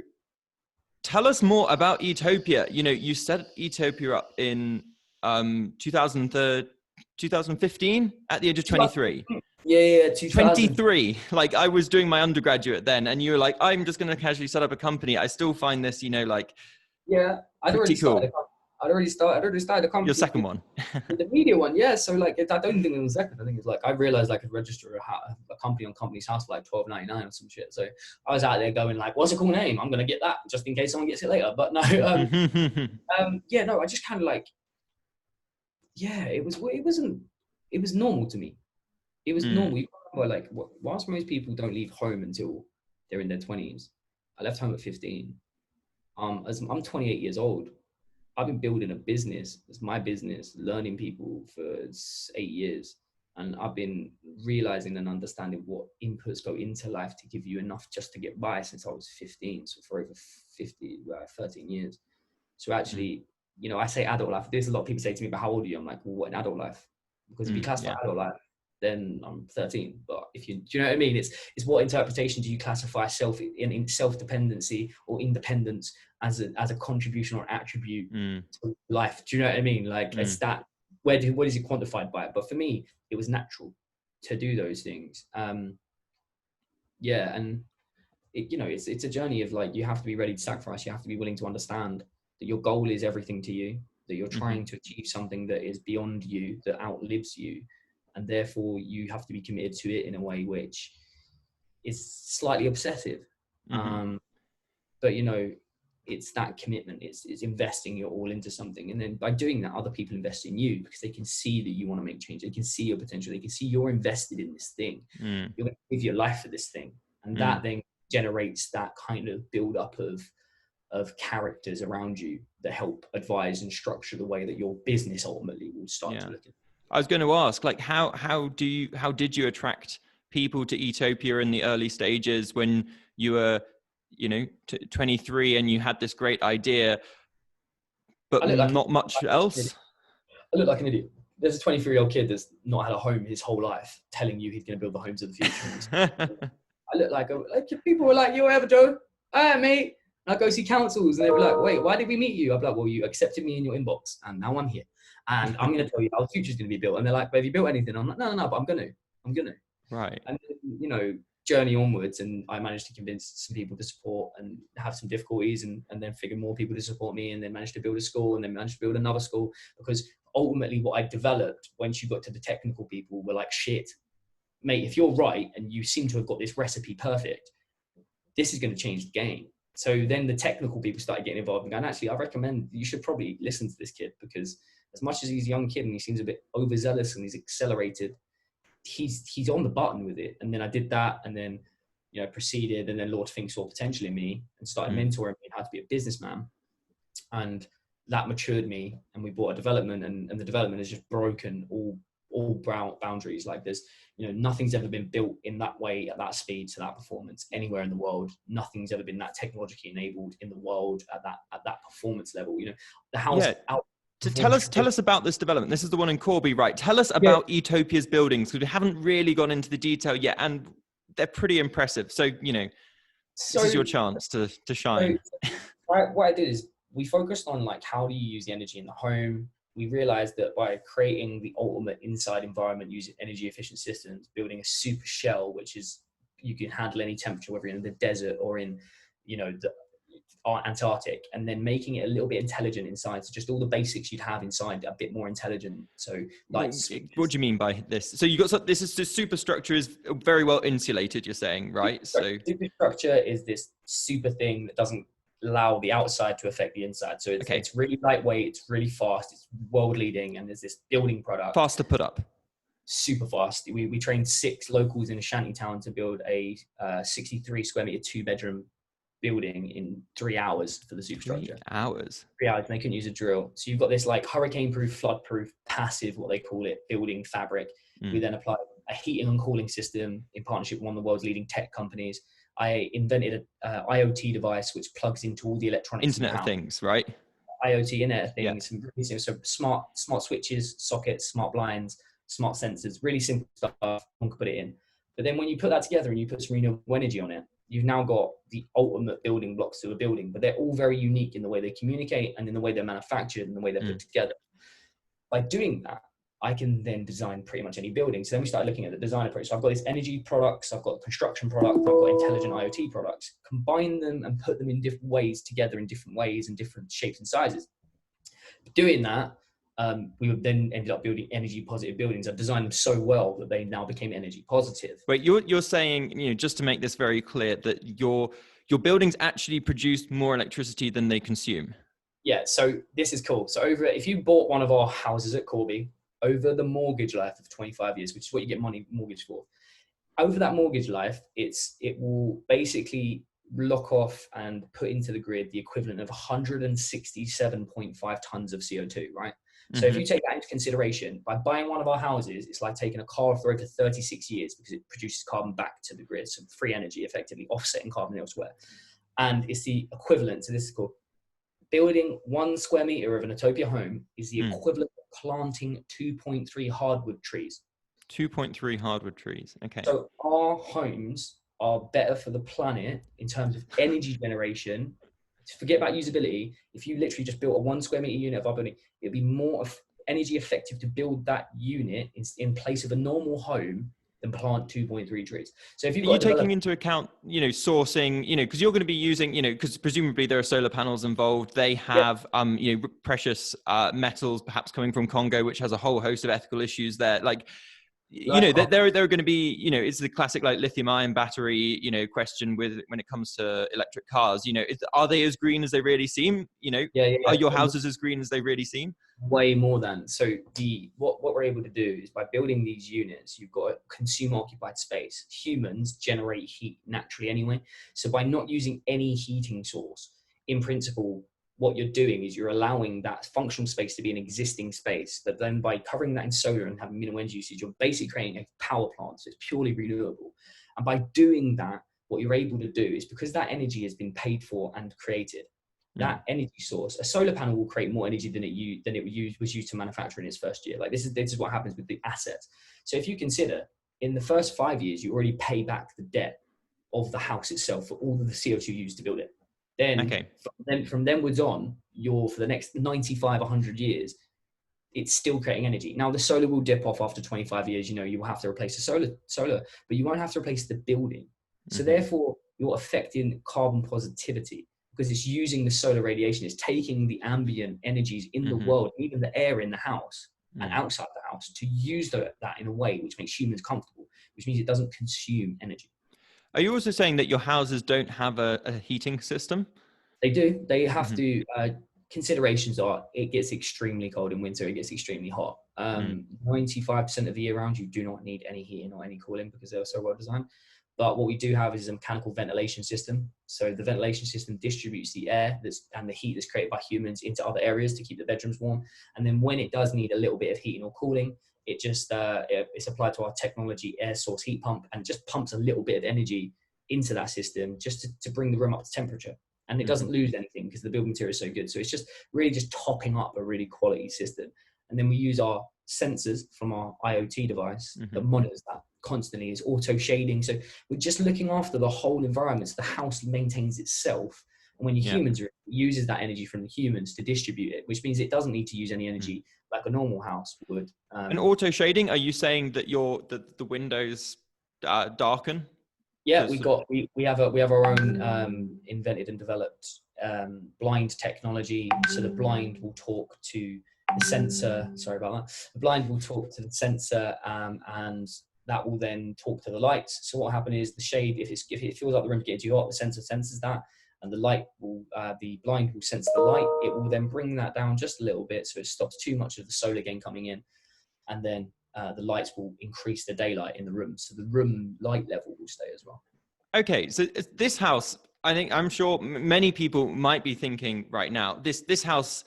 tell us more about Etopia. You set Etopia up in 2015 at the age of 23. Yeah, 23. Like, I was doing my undergraduate then, and you were like, I'm just going to casually set up a company. I still find this, like, yeah, I'd already started a company. Your second one. The media one, yeah. So, like, I don't think it was second. I think it was like, I realized I could register a company on Company's House for like $12.99 or some shit. So I was out there going like, what's a cool name? I'm going to get that just in case someone gets it later. But no, I just kind of like, it was normal to me. It was normal. Like, whilst most people don't leave home until they're in their 20s, I left home at 15. As I'm 28 years old, I've been building a business. It's my business, learning people for 8 years. And I've been realizing and understanding what inputs go into life to give you enough just to get by since I was 15. So for over 13 years. So actually, I say adult life. There's a lot of people say to me, but how old are you? I'm like, well, what in adult life? Because if you classify adult life, then I'm 13. But do you know what I mean? It's what interpretation do you classify self-dependency or independence as a contribution or attribute to life? Do you know what I mean? Like, it's that, what is it quantified by? But for me, it was natural to do those things. And it's a journey of, like, you have to be ready to sacrifice. You have to be willing to understand that your goal is everything to you, that you're trying to achieve something that is beyond you, that outlives you. And therefore you have to be committed to it in a way which is slightly obsessive. But it's that commitment. It's investing your all into something. And then by doing that, other people invest in you because they can see that you want to make change. They can see your potential. They can see you're invested in this thing. You're going to give your life for this thing. And that then generates that kind of build up of characters around you that help advise and structure the way that your business ultimately will start to look at. I was going to ask, like, how did you attract people to Etopia in the early stages when you were 23 and you had this great idea, but not much else? I look like an idiot. There's a 23-year-old kid that's not had a home his whole life telling you he's going to build the homes of the future. I look like people were like, "You ever, Joe? All right, mate." And I go see councils and they were like, "Wait, why did we meet you?" I'd be like, "Well, you accepted me in your inbox and now I'm here. And I'm going to tell you how the future's going to be built." And they're like, "But have you built anything?" I'm like, no, but I'm going to. Right. And then, journey onwards, and I managed to convince some people to support and have some difficulties and then figure more people to support me, and then managed to build a school and then managed to build another school, because ultimately what I developed once you got to the technical people were like, shit, mate, if you're right and you seem to have got this recipe perfect, this is going to change the game. So then the technical people started getting involved and going, actually, I recommend you should probably listen to this kid, because as much as he's a young kid and he seems a bit overzealous and he's accelerated, he's on the button with it. And then I did that, and then proceeded, and then Lord Fink saw potential in me and started mentoring me how to be a businessman, and that matured me. And we bought a development, and the development has just broken all boundaries. Like there's nothing's ever been built in that way, at that speed, to that performance anywhere in the world. Nothing's ever been that technologically enabled in the world at that performance level. The house out. To tell us about this development. This is the one in Corby, right? Tell us about Etopia's buildings, because we haven't really gone into the detail yet, and they're pretty impressive. So, this is your chance to shine. So what I did is we focused on like, how do you use the energy in the home? We realized that by creating the ultimate inside environment using energy efficient systems, building a super shell, which is you can handle any temperature, whether you're in the desert or in the Antarctic, and then making it a little bit intelligent inside. So just all the basics you'd have inside a bit more intelligent. So like, what do you mean by this? So you got this is the superstructure is very well insulated, you're saying, right? So superstructure is this super thing that doesn't allow the outside to affect the inside. So it's really lightweight, it's really fast, it's world leading, and there's this building product. Fast to put up. Super fast. We trained 6 locals in a shanty town to build a 63 square meter 2-bedroom building in 3 hours for the superstructure. 3 hours. 3 hours, and they couldn't use a drill. So you've got this like hurricane proof, flood proof, passive, what they call it, building fabric. We then applied a heating and cooling system in partnership with one of the world's leading tech companies. I invented an IoT device which plugs into all the electronics. Internet of Things, right? IoT, Internet of Things. Yeah. So smart switches, sockets, smart blinds, smart sensors, really simple stuff. One could put it in. But then when you put that together and you put some renewable energy on it, you've now got the ultimate building blocks to a building, but they're all very unique in the way they communicate and in the way they're manufactured and the way they're put together. By doing that, I can then design pretty much any building. So then we started looking at the design approach. So I've got these energy products, I've got construction product, I've got intelligent IoT products. Combine them and put them in different ways together, in different ways and different shapes and sizes. Doing that, we then ended up building energy positive buildings. I've designed them so well that they now became energy positive. Wait, you're saying, just to make this very clear, that your buildings actually produce more electricity than they consume? Yeah, so this is cool. So if you bought one of our houses at Corby, over the mortgage life of 25 years, which is what you get money mortgage for, over that mortgage life, it will basically lock off and put into the grid the equivalent of 167.5 tons of CO2, right? So if you take that into consideration, by buying one of our houses, it's like taking a car off the road for 36 years because it produces carbon back to the grid, so free energy, effectively offsetting carbon elsewhere. And it's the equivalent, so this is called building 1 square meter of an Etopia home is the equivalent of planting 2.3 hardwood trees. 2.3 hardwood trees, okay. So our homes are better for the planet in terms of energy generation. Forget about usability. If you literally just built a 1 square meter unit of our building, it'd be more energy effective to build that unit in place of a normal home than plant 2.3 trees. So if you're taking into account, sourcing, because you're going to be using, because presumably there are solar panels involved. They have, precious metals perhaps coming from Congo, which has a whole host of ethical issues there. There are going to be, it's the classic like lithium ion battery, question when it comes to electric cars. Are they as green as they really seem? Are your houses as green as they really seem? Way more than. So what we're able to do is by building these units, you've got a consumer occupied space. Humans generate heat naturally anyway. So by not using any heating source, in principle, what you're doing is you're allowing that functional space to be an existing space. But then by covering that in solar and having minimal energy usage, you're basically creating a power plant. So it's purely renewable. And by doing that, what you're able to do is, because that energy has been paid for and created, that energy source, a solar panel will create more energy than was used to manufacture in its first year. Like this is what happens with the assets. So if you consider in the first 5 years, you already pay back the debt of the house itself for all of the CO2 used to build it. Then from thenwards on, for the next 95, 100 years, it's still creating energy. Now the solar will dip off after 25 years. You will have to replace the solar, but you won't have to replace the building. So therefore, you're affecting carbon positivity because it's using the solar radiation. It's taking the ambient energies in the world, even the air in the house and outside the house, to use that in a way which makes humans comfortable, which means it doesn't consume energy. Are you also saying that your houses don't have a heating system? They do. They have to. Considerations are it gets extremely cold in winter. It gets extremely hot. 95% of the year round, you do not need any heating or any cooling because they're so well designed. But what we do have is a mechanical ventilation system. So the ventilation system distributes the air and the heat that's created by humans into other areas to keep the bedrooms warm. And then when it does need a little bit of heating or cooling, it just it's applied to our technology air source heat pump and just pumps a little bit of energy into that system just to bring the room up to temperature. And it doesn't lose anything because the building material is so good. So it's just really just topping up a really quality system. And then we use our sensors from our IoT device that monitors that constantly. Is auto shading. So we're just looking after the whole environment. So the house maintains itself. And when humans it uses that energy from the humans to distribute it, which means it doesn't need to use any energy like a normal house would. And auto shading, are you saying that the windows darken? Yeah, we have our own invented and developed blind technology. So the blind will talk to the sensor. Sorry about that. The blind will talk to the sensor, and that will then talk to the lights. So what happens is the shade, if it feels like the room's getting too hot, the sensor senses that, and the blind will sense the light. It will then bring that down just a little bit, so it stops too much of the solar gain coming in, and then the lights will increase the daylight in the room, so the room light level will stay as well. Okay, so this house, I'm sure many people might be thinking right now, this house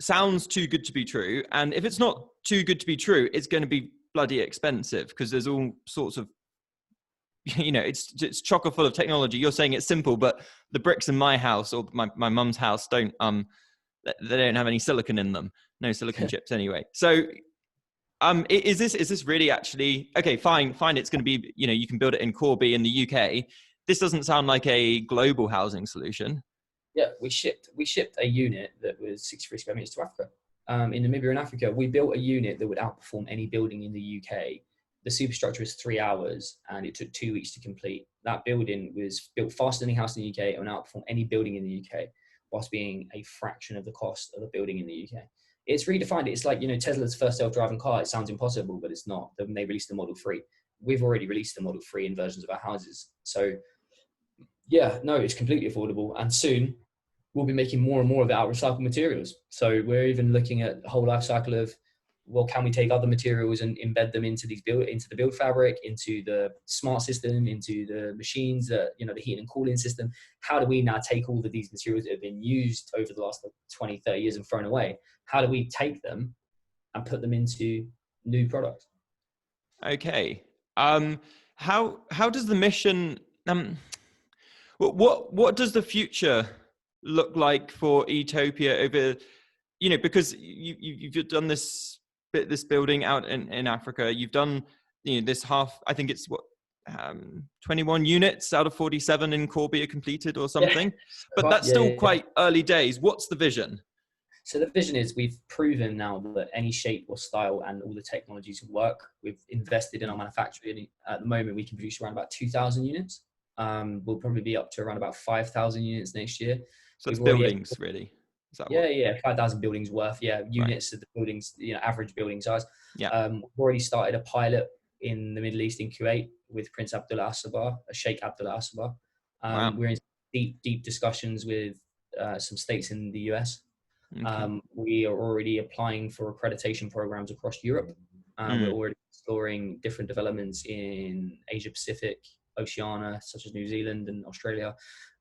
sounds too good to be true, and if it's not too good to be true, it's going to be bloody expensive because there's all sorts of, it's chocker full of technology. You're saying it's simple, but the bricks in my house or my mum's house don't they don't have any silicon in them, no silicon chips anyway. So is this really actually okay? Fine. It's going to be, you can build it in Corby in the UK. This doesn't sound like a global housing solution. Yeah, we shipped a unit that was 63 square meters to Africa. In Namibia and Africa, we built a unit that would outperform any building in the UK. The superstructure was 3 hours and it took 2 weeks to complete. That building was built faster than any house in the UK and would outperform any building in the UK, whilst being a fraction of the cost of a building in the UK. It's redefined it. It's like, Tesla's first self-driving car. It sounds impossible, but it's not. When they released the Model 3, we've already released the Model 3 in versions of our houses. So yeah, no, it's completely affordable. And soon we'll be making more and more of it out of recycled materials. So we're even looking at the whole life cycle of, well, can we take other materials and embed them into the build fabric, into the smart system, into the machines, the heating and cooling system? How do we now take all of these materials that have been used over the last 20, 30 years and thrown away? How do we take them and put them into new products? Okay. How does the mission, what does the future look like for Etopia over, because you've done this building out in Africa, you've done this half, I think it's 21 units out of 47 in Corby are completed or something, but that's still quite early days. What's the vision? So the vision is we've proven now that any shape or style and all the technologies work. We've invested in our manufacturing. At the moment, we can produce around about 2,000 units. We'll probably be up to around about 5,000 units next year. So it's buildings, really? Is that yeah, 5,000 buildings worth. Yeah, units of the buildings, average building size. Yeah. We've already started a pilot in the Middle East in Kuwait with Prince Abdullah Sabah, Sheikh Abdullah Sabah. Wow. We're in deep discussions with some states in the US. Okay. We are already applying for accreditation programs across Europe. We're already exploring different developments in Asia Pacific, Oceania, such as New Zealand and Australia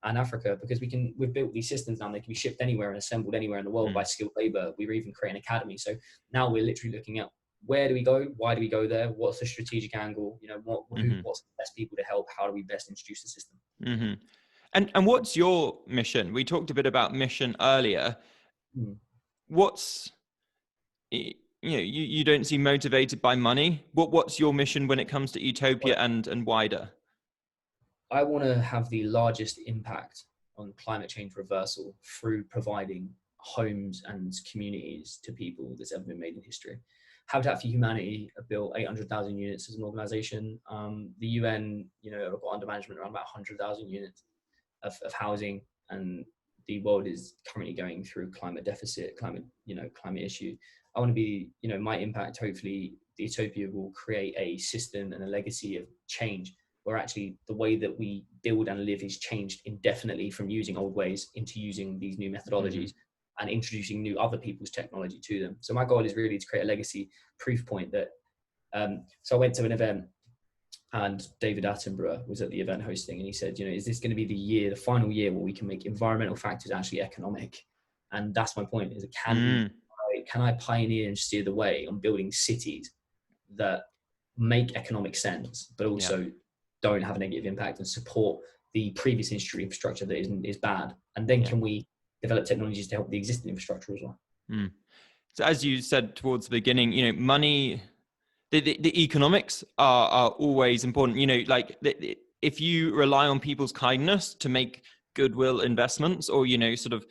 and Africa, because we've built these systems now. They can be shipped anywhere and assembled anywhere in the world by skilled labor. We're even creating an academy. So now we're literally looking at where do we go? Why do we go there? What's the strategic angle? You know, what's the best people to help? How do we best introduce the system? Mm-hmm. And what's your mission? We talked a bit about mission earlier. What's, you know, you don't seem motivated by money. What's your mission when it comes to Etopia and wider? I want to have the largest impact on climate change reversal through providing homes and communities to people that's ever been made in history. Habitat for Humanity built 800,000 units as an organization. The UN, you know, got under management around about 100,000 units of housing, and the world is currently going through climate deficit, climate issue. I want to be, you know, my impact, hopefully the Etopia will create a system and a legacy of change where actually the way that we build and live is changed indefinitely from using old ways into using these new methodologies and introducing new other people's technology to them. So my goal is really to create a legacy proof point that, so I went to an event and David Attenborough was at the event hosting, and he said, you know, is this going to be the final year where we can make environmental factors actually economic? And that's my point, is it can I pioneer and steer the way on building cities that make economic sense, but also don't have a negative impact and support the previous industry infrastructure that is bad? And then can we develop technologies to help the existing infrastructure as well? So as you said towards the beginning, you know, money, the economics are always important. You know, like if you rely on people's kindness to make goodwill investments, or, you know, sort of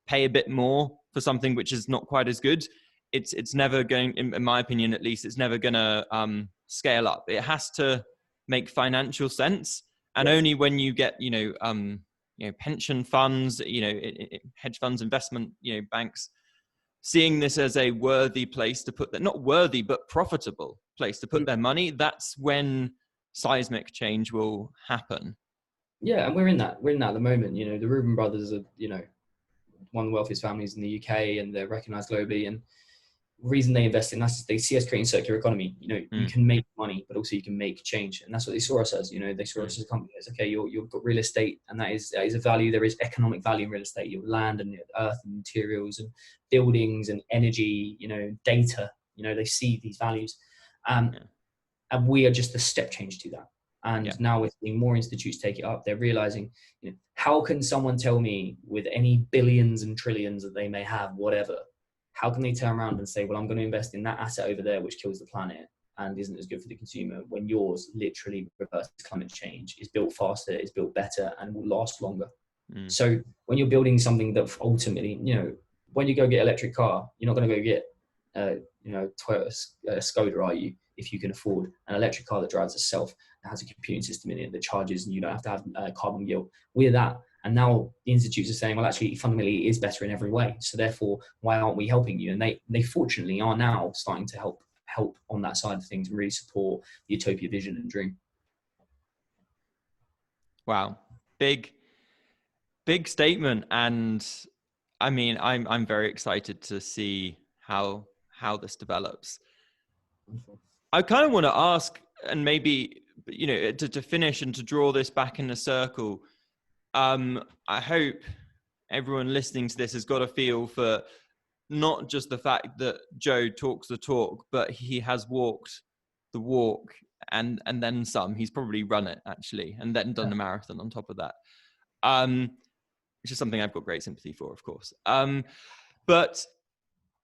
pay a bit more for something which is not quite as good, it's never going, in my opinion at least, it's never going to scale up. It has to make financial sense, and only when you get, you know, pension funds, you know, hedge funds, investment, you know, banks, seeing this as a worthy place to put that, not worthy, but profitable place to put their money, that's when seismic change will happen. Yeah, and we're in that at the moment. You know, the Reuben Brothers are, you know, one of the wealthiest families in the UK, and they're recognized globally. And the reason they invest in us is they see us creating circular economy. You know, you can make money, but also you can make change. And that's what they saw us as. You know, they saw us as a company. It's okay, you've got real estate, and that is a value. There is economic value in real estate. You have land and earth and materials and buildings and energy, you know, data. You know, they see these values. And we are just a step change to that. And now we're seeing more institutes take it up. They're realizing, you know, how can someone tell me, with any billions and trillions that they may have, whatever, how can they turn around and say, well, I'm going to invest in that asset over there, which kills the planet and isn't as good for the consumer, when yours literally reverses climate change, is built faster, is built better, and will last longer. So when you're building something that ultimately, you know, when you go get an electric car, you're not going to go get, you know, Toyota Skoda, are you? If you can afford an electric car that drives itself, that has a computing system in it that charges, and you don't have to have carbon guilt. We're that. And now the institutes are saying, well, actually, fundamentally, it is better in every way. So therefore, why aren't we helping you? And they fortunately are now starting to help on that side of things and really support the Etopia vision and dream. Wow. Big statement. And I mean, I'm very excited to see how this develops. I kind of want to ask, and maybe, you know, to finish and to draw this back in a circle, I hope everyone listening to this has got a feel for not just the fact that Joe talks the talk, but he has walked the walk and then some. He's probably run it, actually, and then done the marathon on top of that, which is something I've got great sympathy for, of course. But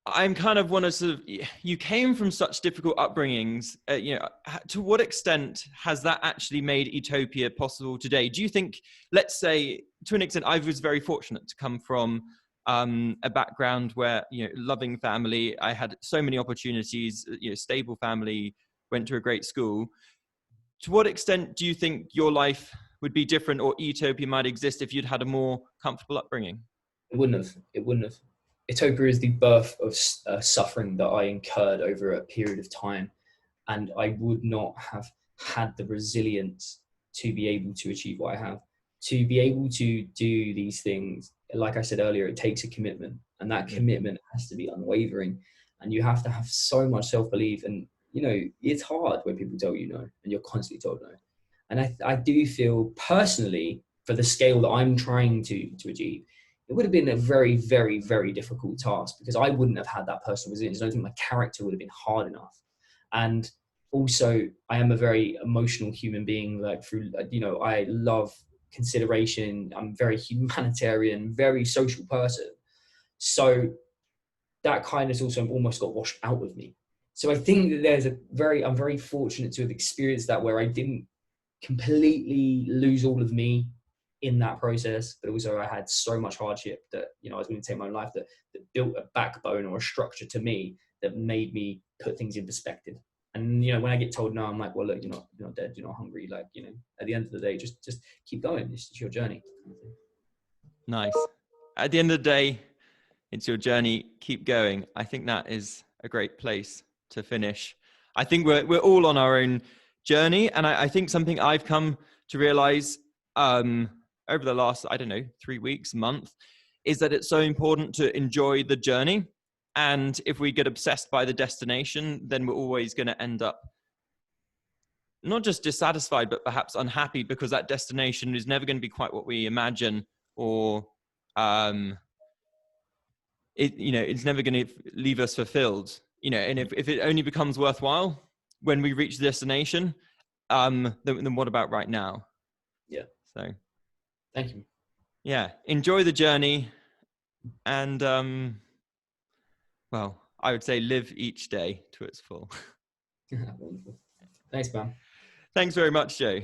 I'm kind of want to sort of, you came from such difficult upbringings, you know, to what extent has that actually made Etopia possible today? Do you think, let's say, to an extent, I was very fortunate to come from a background where, you know, loving family, I had so many opportunities, you know, stable family, went to a great school. To what extent do you think your life would be different, or Etopia might exist, if you'd had a more comfortable upbringing? It wouldn't have. Etopia is the birth of suffering that I incurred over a period of time, and I would not have had the resilience to be able to achieve what I have. To be able to do these things, like I said earlier, it takes a commitment, and that commitment has to be unwavering, and you have to have so much self-belief. And, you know, it's hard when people tell you no, and you're constantly told no. And I do feel personally, for the scale that I'm trying to achieve, it would have been a very, very, very difficult task, because I wouldn't have had that personal resilience. I don't think my character would have been hard enough. And also, I am a very emotional human being. Like through, you know, I love consideration. I'm very humanitarian, very social person. So that kindness also almost got washed out of me. So I think that I'm very fortunate to have experienced that, where I didn't completely lose all of me in that process, but also I had so much hardship that, you know, I was going to take my own life, that built a backbone or a structure to me that made me put things in perspective. And, you know, when I get told no, I'm like, well, look, you're not dead, you're not hungry. Like, you know, at the end of the day, just keep going. It's your journey. Nice. At the end of the day, it's your journey. Keep going. I think that is a great place to finish. I think we're all on our own journey, and I think something I've come to realize over the last, I don't know, 3 weeks, month, is that it's so important to enjoy the journey. And if we get obsessed by the destination, then we're always going to end up not just dissatisfied, but perhaps unhappy, because that destination is never going to be quite what we imagine, or it's never going to leave us fulfilled, you know. And if it only becomes worthwhile when we reach the destination, then what about right now? Yeah. So thank you. Yeah, enjoy the journey, and well, I would say live each day to its full. Wonderful. Thanks, man. Thanks very much, Joe.